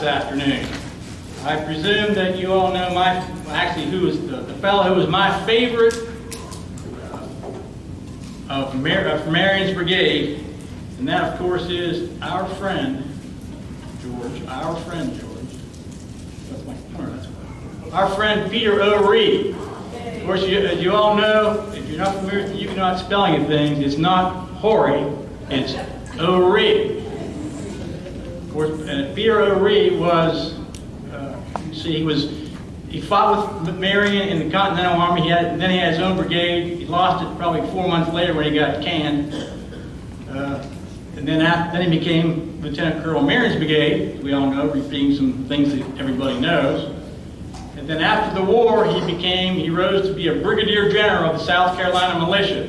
this afternoon. I presume that you all know who was the fellow who was my favorite of Marion's Brigade, and that, of course, is our friend George. Our friend George. That's my camera. That's what. Our friend Peter O. Of course, as you all know, if you're not familiar with the Huguenot spelling of things, it's not Horry, it's O. Of course, Peter O. was, he fought with Marion in the Continental Army. Then he had his own brigade. He lost it probably 4 months later when he got canned. And then he became Lieutenant Colonel Marion's Brigade, we all know, repeating some things that everybody knows. And then after the war, he rose to be a brigadier general of the South Carolina militia.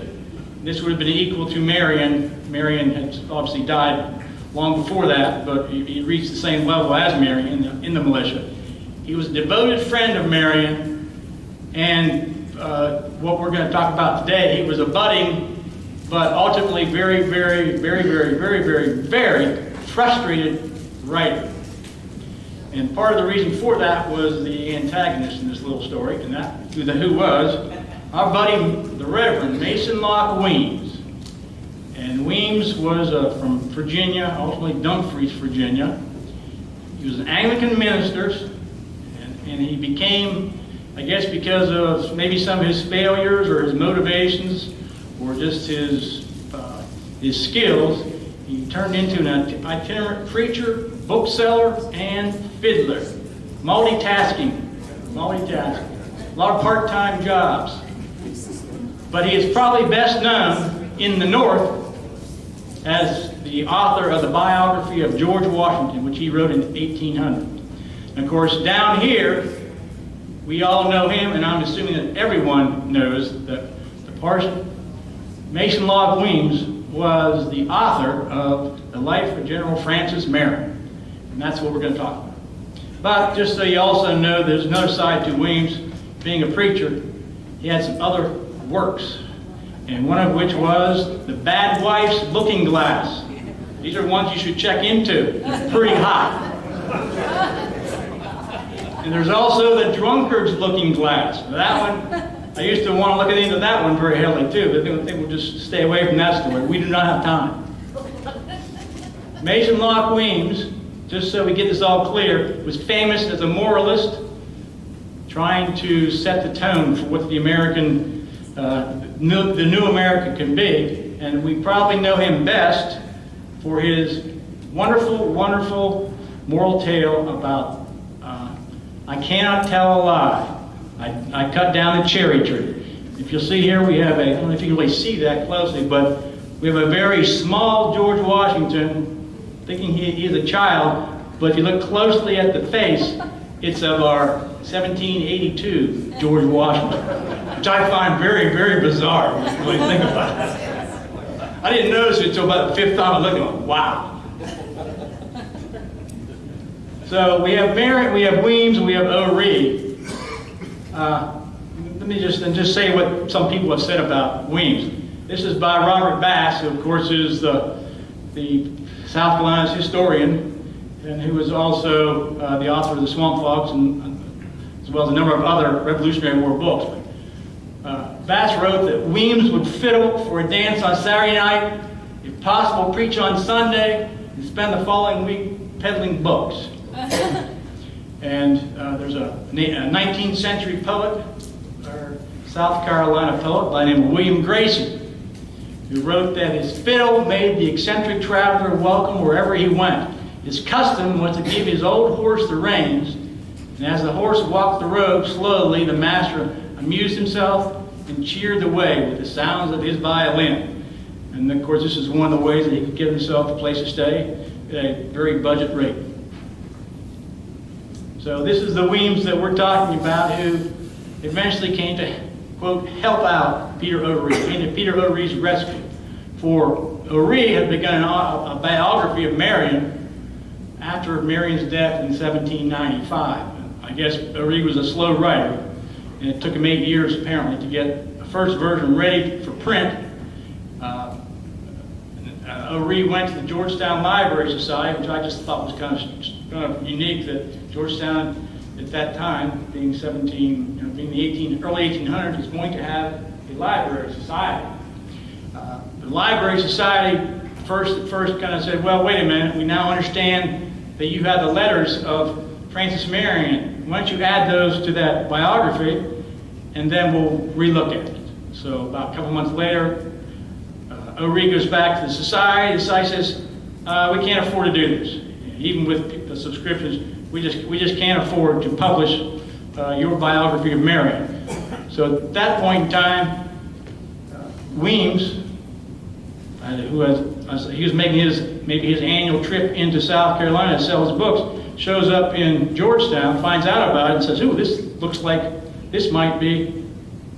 This would have been equal to Marion. Marion had obviously died long before that, but he reached the same level as Marion in the militia. He was a devoted friend of Marion, and what we're going to talk about today, he was a budding, but ultimately very, very, very, very, very, very, very frustrated writer. And part of the reason for that was the antagonist in this little story, and who was our buddy, the Reverend Mason Locke Weems. And Weems was from Virginia, ultimately Dumfries, Virginia. He was an Anglican minister, and he became, I guess because of maybe some of his failures or his motivations or just his skills, he turned into an itinerant preacher, bookseller, and fiddler. Multitasking. A lot of part-time jobs. But he is probably best known in the North as the author of the biography of George Washington, which he wrote in 1800. And of course, down here, we all know him, and I'm assuming that everyone knows that the parson, Mason Locke Weems, was the author of The Life of General Francis Marion. And that's what we're going to talk about. But just so you also know, there's another side to Weems. Being a preacher, he had some other works, and one of which was The Bad Wife's Looking Glass. These are ones you should check into. They're pretty hot. And there's also The Drunkard's Looking Glass. Now, that one, I used to want to look into that one very heavily too, but I think we'll just stay away from that story. We do not have time. Mason Locke Weems, just so we get this all clear, was famous as a moralist, trying to set the tone for what the American, the new America can be. And we probably know him best for his wonderful, wonderful moral tale about I cannot tell a lie. I cut down a cherry tree. If you'll see here, we have I don't know if you can really see that closely, but we have a very small George Washington, thinking he is a child, but if you look closely at the face, it's of our 1782 George Washington, which I find very, very bizarre when you really think about it. I didn't notice it until about the fifth time I looked at it. Wow. So we have Merritt, we have Weems, and we have O'Ree. Let me just say what some people have said about Weems. This is by Robert Bass, who of course is the South Carolina's historian, and who was also the author of the Swamp Fox, as well as a number of other Revolutionary War books. Bass wrote that Weems would fiddle for a dance on Saturday night, if possible preach on Sunday, and spend the following week peddling books. And there's a 19th century poet, or South Carolina poet by the name of William Grayson, who wrote that his fiddle made the eccentric traveler welcome wherever he went. His custom was to give his old horse the reins, and as the horse walked the road slowly, the master amused himself and cheered the way with the sounds of his violin. And of course, this is one of the ways that he could give himself a place to stay at a very budget rate. So this is the Weems that we're talking about, who eventually came to, quote, help out Peter O'Ree, came to Peter O'Ree's rescue. For O'Ree had begun a biography of Marion after Marion's death in 1795. I guess O'Ree was a slow writer, and it took him 8 years apparently to get the first version ready for print. O'Ree went to the Georgetown Library Society, which I just thought was kind of kind of unique that Georgetown at that time, being being the early 1800s, was going to have a library society. The library society first kind of said, well, wait a minute, we now understand that you have the letters of Francis Marion. Why don't you add those to that biography, and then we'll relook at it. So about a couple months later, O'Ree goes back to the society. The society says, we can't afford to do this. Even with the subscriptions, we just can't afford to publish your biography of Marion. So at that point in time, Weems, he was making his annual trip into South Carolina to sell his books, shows up in Georgetown, finds out about it, and says, ooh, this looks like this might be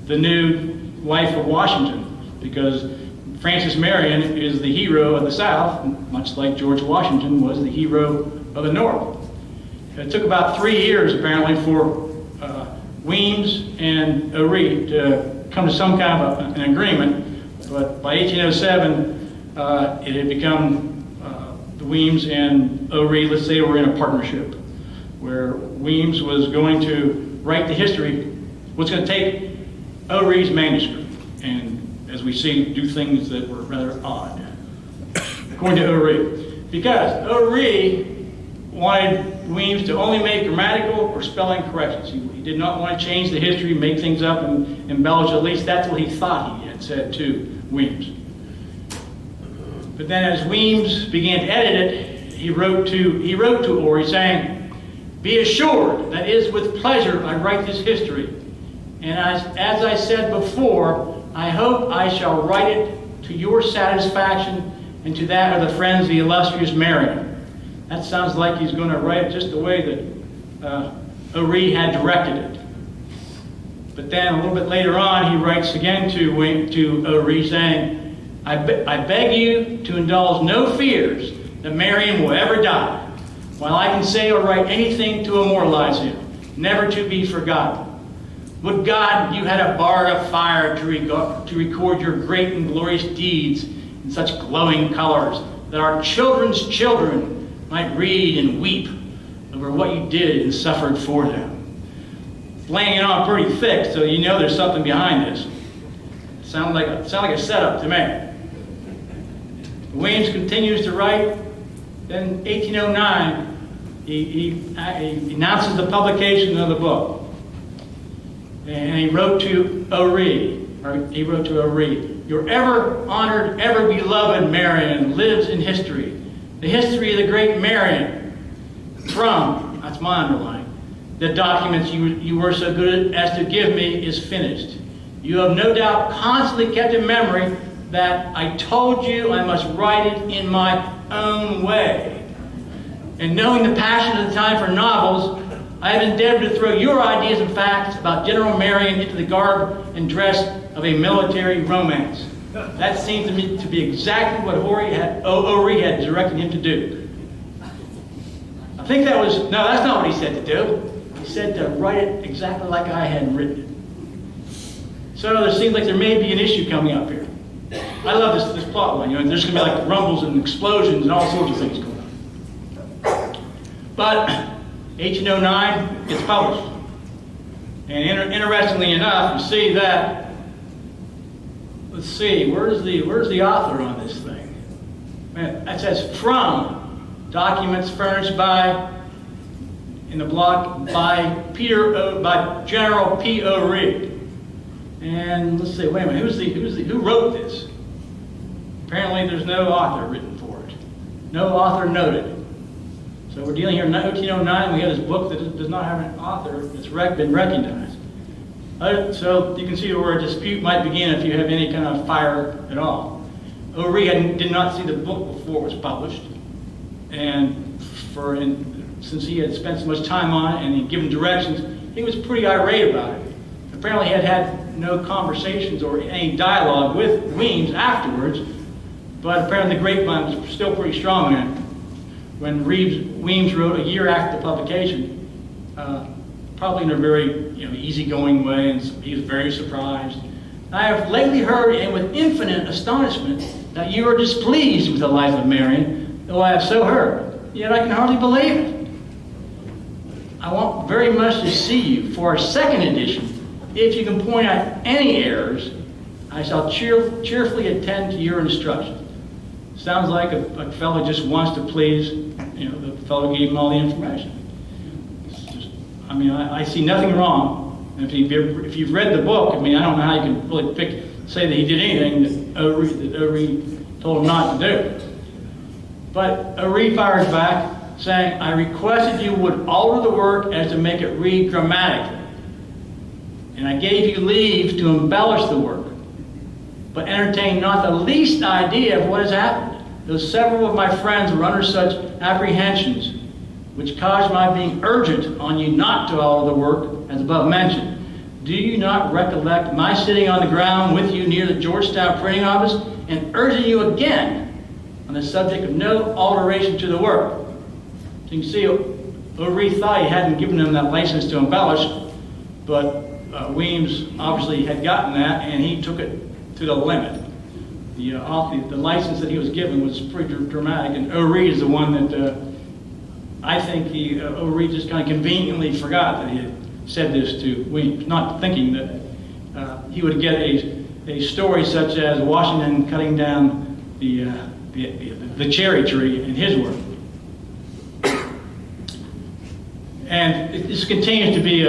the new life of Washington, because Francis Marion is the hero of the South, much like George Washington was the hero of the North. It took about 3 years, apparently, for Weems and O'Ree to come to some kind of an agreement, but by 1807, it had become the Weems and O'Ree, let's say, were in a partnership, where Weems was going to write the history, was going to take O'Ree's manuscript, and as we see, do things that were rather odd, according to O'Ree. Because O'Ree wanted Weems to only make grammatical or spelling corrections. He did not want to change the history, make things up, and embellish. At least that's what he thought he had said to Weems. But then as Weems began to edit it, he wrote to O'Ree saying, "Be assured that it is with pleasure I write this history. And as I said before, I hope I shall write it to your satisfaction and to that of the friends of the illustrious Marion." That sounds like he's going to write it just the way that O'Ree had directed it. But then a little bit later on, he writes again to O'Ree saying, I beg you to indulge no fears that Marion will ever die, while I can say or write anything to immortalize him, never to be forgotten. Would God you had a bard of fire to record your great and glorious deeds in such glowing colors, that our children's children might read and weep over what you did and suffered for them. It's laying it on pretty thick, so you know there's something behind this. Sound like a setup to me. Weems continues to write. Then 1809, he announces the publication of the book. And he wrote to O'Ree, "Your ever honored, ever beloved Marion lives in history. The history of the great Marion. From," that's my underline, "the documents you were so good as to give me is finished. You have no doubt constantly kept in memory that I told you I must write it in my own way. And knowing the passion of the time for novels, I have endeavored to throw your ideas and facts about General Marion into the garb and dress of a military romance." That seems to me to be exactly what O'Ree had directed him to do. I think that was, no, that's not what he said to do. He said to write it exactly like I had written it. So there seems like there may be an issue coming up here. I love this plot line. There's going to be like rumbles and explosions and all sorts of things going on. But 1809, it's published. And interestingly enough, you see that, let's see, where's the author on this thing? It says, "From documents furnished by," in the block, by General P. O'Ree. And let's see, wait a minute, who wrote this? Apparently there's no author written for it. No author noted. So we're dealing here in 1809, we have this book that does not have an author that's been recognized. So you can see where a dispute might begin if you have any kind of fire at all. O'Ree did not see the book before it was published. And since he had spent so much time on it and he'd given directions, he was pretty irate about it. Apparently he had no conversations or any dialogue with Weems afterwards, but apparently the grapevine was still pretty strong then. When Weems wrote a year after the publication, probably in a very easygoing way, and he was very surprised. "I have lately heard, and with infinite astonishment, that you are displeased with the life of Marion, though I have so heard. Yet I can hardly believe it. I want very much to see you for our second edition. If you can point out any errors, I shall cheerfully attend to your instructions. Sounds like a fellow just wants to please, the fellow who gave him all the information. I see nothing wrong. And if you've read the book, I don't know how you can really say that he did anything that O'Ree told him not to do. But O'Ree fires back, saying, I requested you would alter the work as to make it read grammatically. And I gave you leave to embellish the work, but entertain not the least idea of what has happened, though several of my friends were under such apprehensions, which caused my being urgent on you not to alter the work as above mentioned. Do you not recollect my sitting on the ground with you near the Georgetown printing office and urging you again on the subject of no alteration to the work? So you can see, O'Ree thought he hadn't given him that license to embellish, but Weems obviously had gotten that, and he took it to the limit. The license that he was given was pretty dramatic, and O'Ree is the one that I think O'Ree just kind of conveniently forgot that he had said this to Weems, not thinking that he would get a story such as Washington cutting down the cherry tree in his work. And this continues to be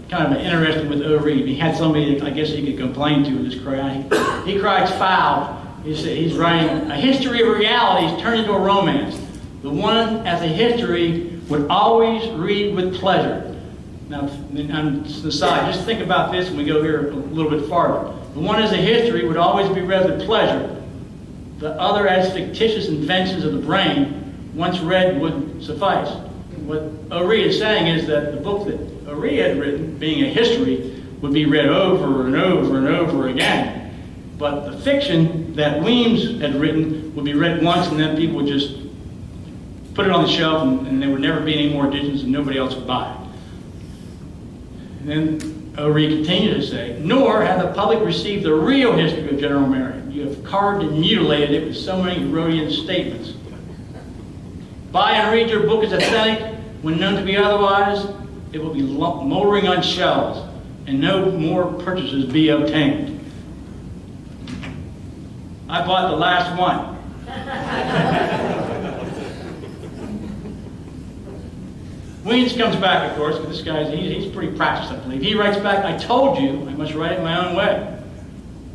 kind of interesting with O'Ree. He had somebody that I guess he could complain to in this cry. He cries foul. He's writing a history of realities turned into a romance. The one as a history would always read with pleasure. Now, on the side, just think about this when we go here a little bit farther. The one as a history would always be read with pleasure. The other as fictitious inventions of the brain, once read would suffice. What O'Ree is saying is that the book that O'Ree had written, being a history, would be read over and over and over again. But the fiction that Weems had written would be read once, and then people would just put it on the shelf, and there would never be any more editions, and nobody else would buy it. And then O'Ree continued to say, nor had the public received the real history of General Marion. You have carved and mutilated it with so many Rhodian statements. Buy and read your book as authentic. When known to be otherwise, it will be moldering on shelves, and no more purchases be obtained. I bought the last one. Weems comes back, of course, because this guy, he's pretty practiced, I believe. He writes back, I told you I must write it my own way.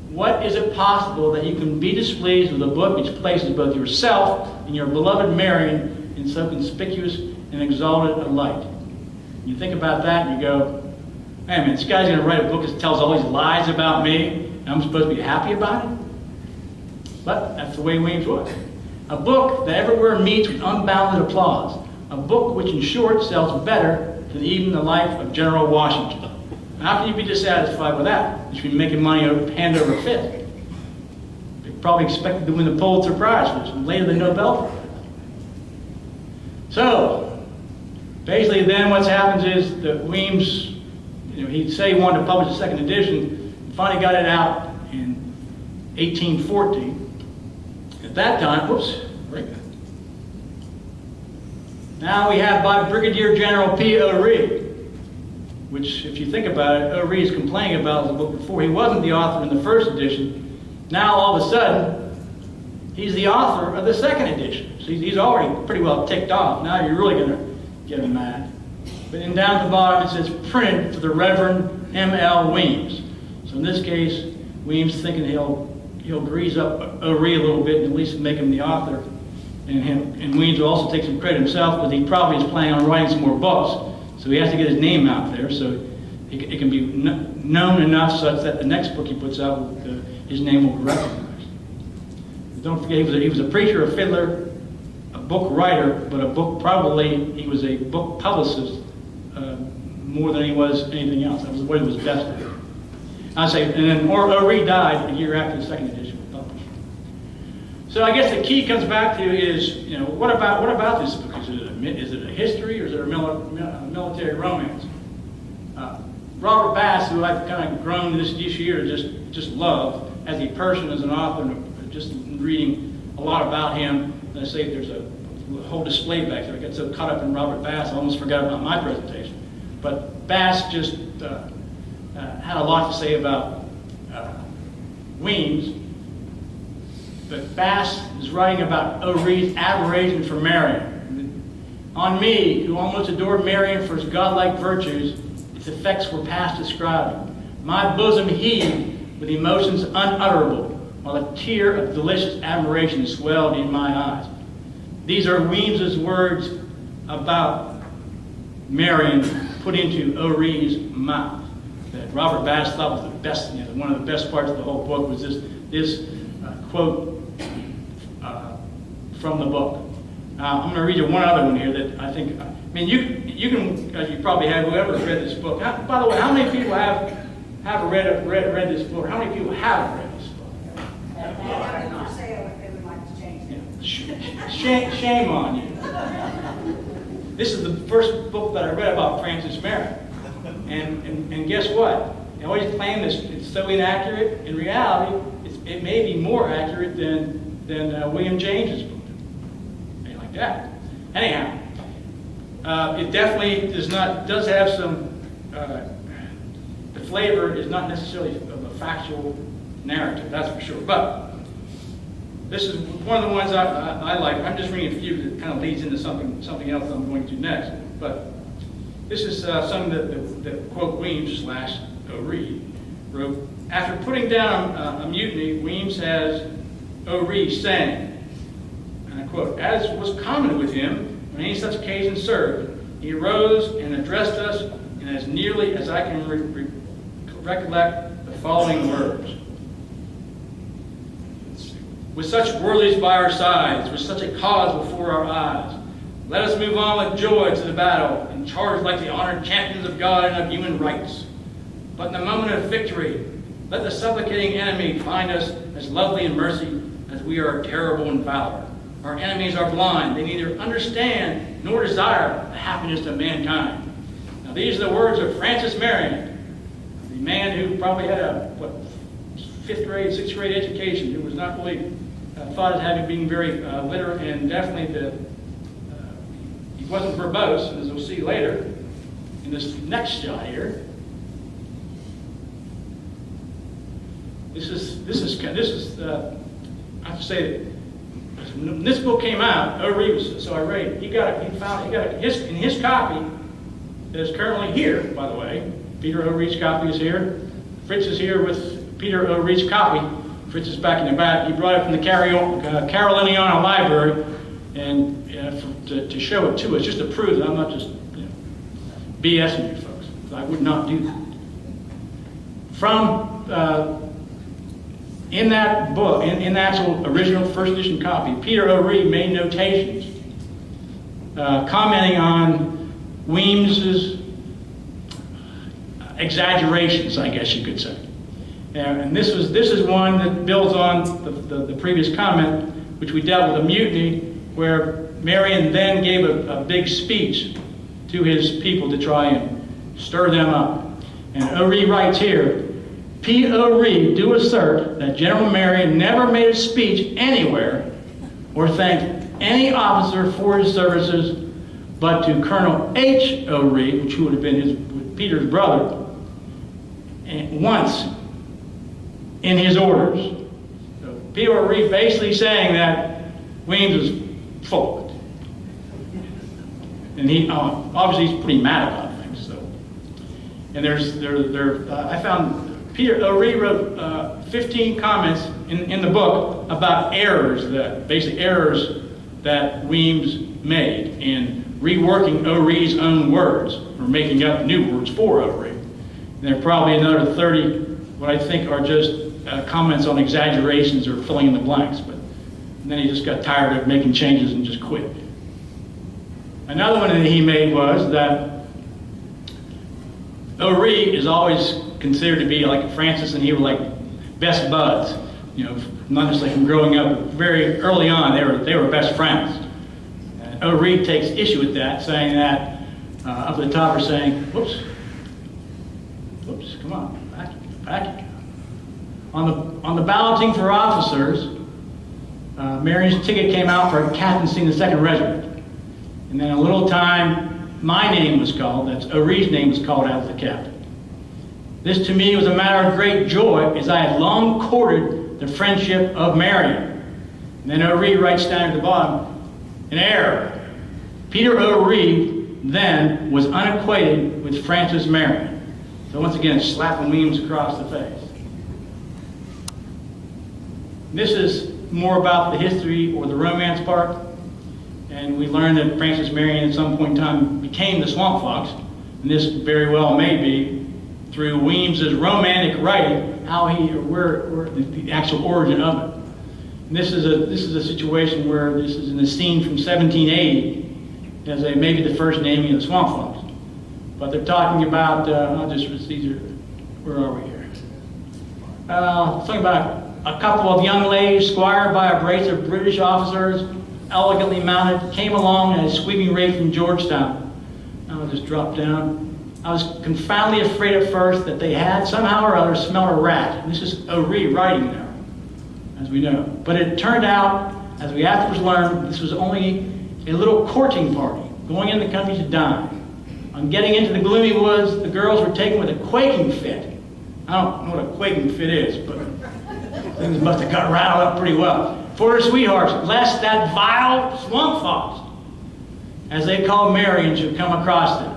What is it possible that you can be displeased with a book which places both yourself and your beloved Marion in so conspicuous and exalted a light? You think about that and you go, man, this guy's going to write a book that tells all these lies about me, and I'm supposed to be happy about it? But that's the way Weems was. A book that everywhere meets with unbounded applause. A book which, in short, sells better than even the life of General Washington. How can you be dissatisfied with that? You should be making money hand over fist. They probably expected to win the Pulitzer Prize for this, and later the Nobel Prize. So, basically then what happens is that Weems, he'd say he wanted to publish a second edition, finally got it out in 1814. At that time, whoops, right. Now we have by Brigadier General P. O'Ree, which, if you think about it, O'Ree is complaining about the book before. He wasn't the author in the first edition. Now, all of a sudden, he's the author of the second edition. So he's already pretty well ticked off. Now you're really going to get him mad. But then down at the bottom it says, printed for the Reverend M.L. Weems. So in this case, Weems thinking he'll grease up O'Ree a little bit and at least make him the author. And Weems will also take some credit himself, but he probably is planning on writing some more books. So he has to get his name out there, so it can be known enough such that the next book he puts out, his name will be recognized. But don't forget, he was a preacher, a fiddler, a book writer, but he was a book publicist more than he was anything else. That was what he was best at. I'd say, and then O'Ree died a year after the second edition was published. So I guess the key comes back to is, what about this book? Is it a history or is it a military romance? Robert Bass, who I've kind of grown this year just love as a person, as an author, just reading a lot about him. And I say there's a whole display back there. I got so caught up in Robert Bass, I almost forgot about my presentation. But Bass just had a lot to say about Weems. But Bass is writing about O'Ree's adoration for Marion. On me, who almost adored Marion for his godlike virtues, its effects were past describing. My bosom heaved with emotions unutterable, while a tear of delicious admiration swelled in my eyes. These are Weems's words about Marion put into O'Ree's mouth. That Robert Bass thought was the best, one of the best parts of the whole book was this quote from the book. I'm going to read you one other one here that I think, you can, as you probably have, whoever read this book. By the way, how many people have read this book? How many people have read this book? Shame on you. This is the first book that I read about Francis Marion. And guess what? They always claim this, it's so inaccurate. In reality, it may be more accurate than William James's book. Anything like that. Anyhow, it definitely does have some, the flavor is not necessarily of a factual narrative, that's for sure. But this is one of the ones I like. I'm just reading a few that kind of leads into something else I'm going to next. But this is something that quote Weems / O'Ree wrote. After putting down a mutiny, Weems has O'Ree saying, and I quote, "As was common with him when any such occasion served, he arose and addressed us in as nearly as I can recollect the following words. With such worthies by our sides, with such a cause before our eyes, let us move on with joy to the battle and charge like the honored champions of God and of human rights. But in the moment of victory, let the supplicating enemy find us as lovely in mercy as we are terrible in valor. Our enemies are blind. They neither understand nor desire the happiness of mankind." Now these are the words of Francis Marion, the man who probably had a, 5th grade, 6th grade education, who was not really thought as having been very literate, and definitely he wasn't verbose, as we'll see later in this next shot here. This is I have to say that when this book came out, O'Ree was, so I read it. In his copy that is currently here, by the way. Peter O'Ree's copy is here. Fritz is here with Peter O'Ree's copy. Fritz is back in the back. He brought it from the Caroliniana Library and to show it to us, just to prove that I'm not just BSing you folks. I would not do that. From in that book, in the actual original first edition copy, Peter O'Ree made notations commenting on Weems's exaggerations, I guess you could say. And this is one that builds on the previous comment, which we dealt with a mutiny, where Marion then gave a big speech to his people to try and stir them up. And O'Ree writes here, P. O'Ree do assert that General Marion never made a speech anywhere or thanked any officer for his services, but to Colonel H. O'Ree, which would have been Peter's brother, and once in his orders. So P. O'Ree basically saying that Weems was full of it. And he obviously he's pretty mad about things. So, and I found Peter O'Ree wrote 15 comments in the book about basic errors that Weems made in reworking O'Ree's own words, or making up new words for O'Ree. And there are probably another 30, what I think are just comments on exaggerations or filling in the blanks. But then he just got tired of making changes and just quit. Another one that he made was that O'Ree is always considered to be like Francis and he were like best buds. Not necessarily from growing up, but very early on they were best friends. And O'Ree takes issue with that, saying that up at the top are saying, whoops, come on, back you go. On the balloting for officers, Marion's ticket came out for captaincy in the 2nd Regiment. And then a little time, my name was called, that's O'Ree's name was called out as the captain. This to me was a matter of great joy, as I had long courted the friendship of Marion. And then O'Ree writes down at the bottom, an error. Peter O'Ree then was unacquainted with Francis Marion. So once again, slapping Weems across the face. This is more about the history or the romance part. And we learned that Francis Marion at some point in time became the Swamp Fox. And this very well may be through Weems's romantic writing, where the actual origin of it. And this is a situation where this is in a scene from 1780 as maybe the first naming of the Swamp Fox. But they're talking about, where are we here? Talking about a couple of young ladies squired by a brace of British officers, elegantly mounted, came along at a sweeping rate from Georgetown. I'll just drop down. I was confoundedly afraid at first that they had somehow or other smelled a rat. And this is O'Ree writing there, as we know. But it turned out, as we afterwards learned, this was only a little courting party, going in the country to dine. On getting into the gloomy woods, the girls were taken with a quaking fit. I don't know what a quaking fit is, but things must have got rattled up pretty well. For her sweethearts, lest that vile Swamp Fox, as they called Marion, should come across them.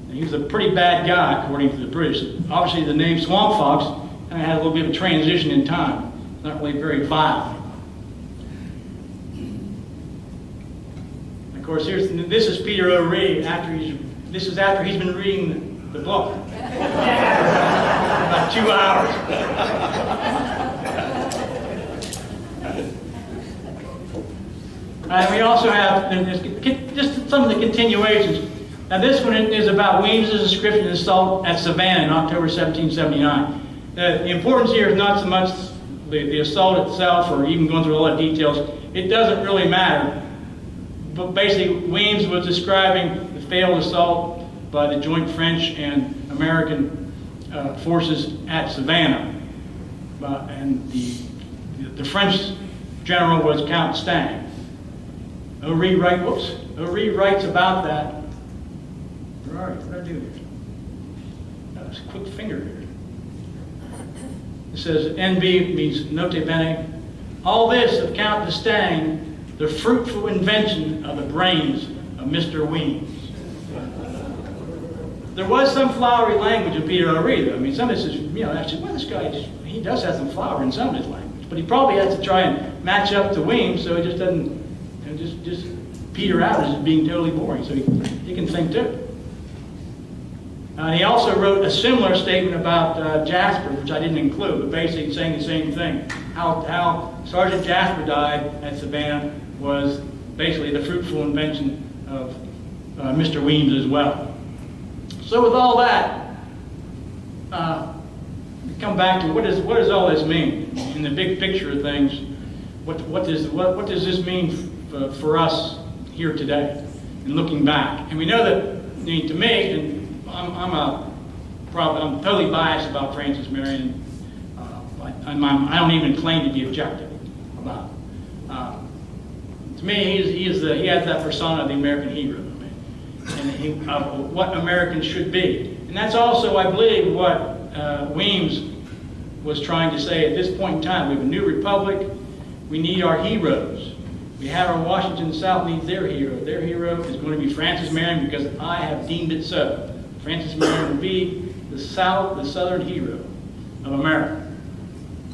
And he was a pretty bad guy, according to the British. Obviously, the name Swamp Fox kind of had a little bit of a transition in time. Not really very violent. Of course, this is Peter O'Ree this is after he's been reading the book. About 2 hours. And we also have just some of the continuations. Now this one is about Weems's description of the assault at Savannah in October 1779. The importance here is not so much the assault itself or even going through all the details. It doesn't really matter. But basically, Weems was describing the failed assault by the joint French and American forces at Savannah. And the French general was Count Stang. O'Ree writes about that. Where are you? What did I do here? That was a quick finger here. It says, NB means note bene. All this of Count D'Estaing, the fruitful invention of the brains of Mr. Weems. There was some flowery language in Peter O'Ree, though. I mean, some of this is, actually, well, this guy, he does have some flower in some of his language, but he probably has to try and match up to Weems so he just doesn't, just peter out as being totally boring, so he can think too. And he also wrote a similar statement about Jasper, which I didn't include, but basically saying the same thing. How Sergeant Jasper died at Savannah was basically the fruitful invention of Mr. Weems as well. So with all that, we come back to what does all this mean in the big picture of things? What does this mean for us here today and looking back? And we know that, to me, and I'm totally biased about Francis Marion. I don't even claim to be objective about it. To me, he has that persona of the American hero, and of what Americans should be. And that's also, I believe, what Weems was trying to say at this point in time. We have a new republic. We need our heroes. We have our Washington South needs their hero. Their hero is going to be Francis Marion because I have deemed it so. Francis Marion will be the southern hero of America.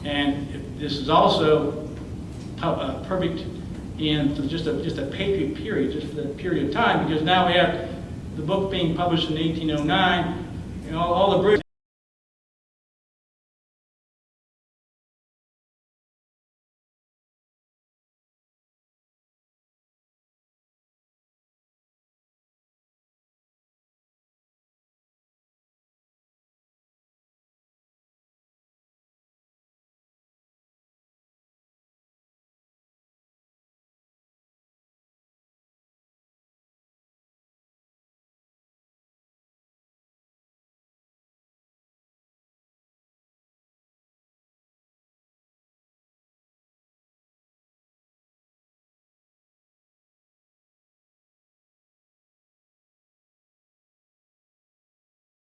And this is also perfect in just a patriot period, just for that period of time, because now we have the book being published in 1809, all the British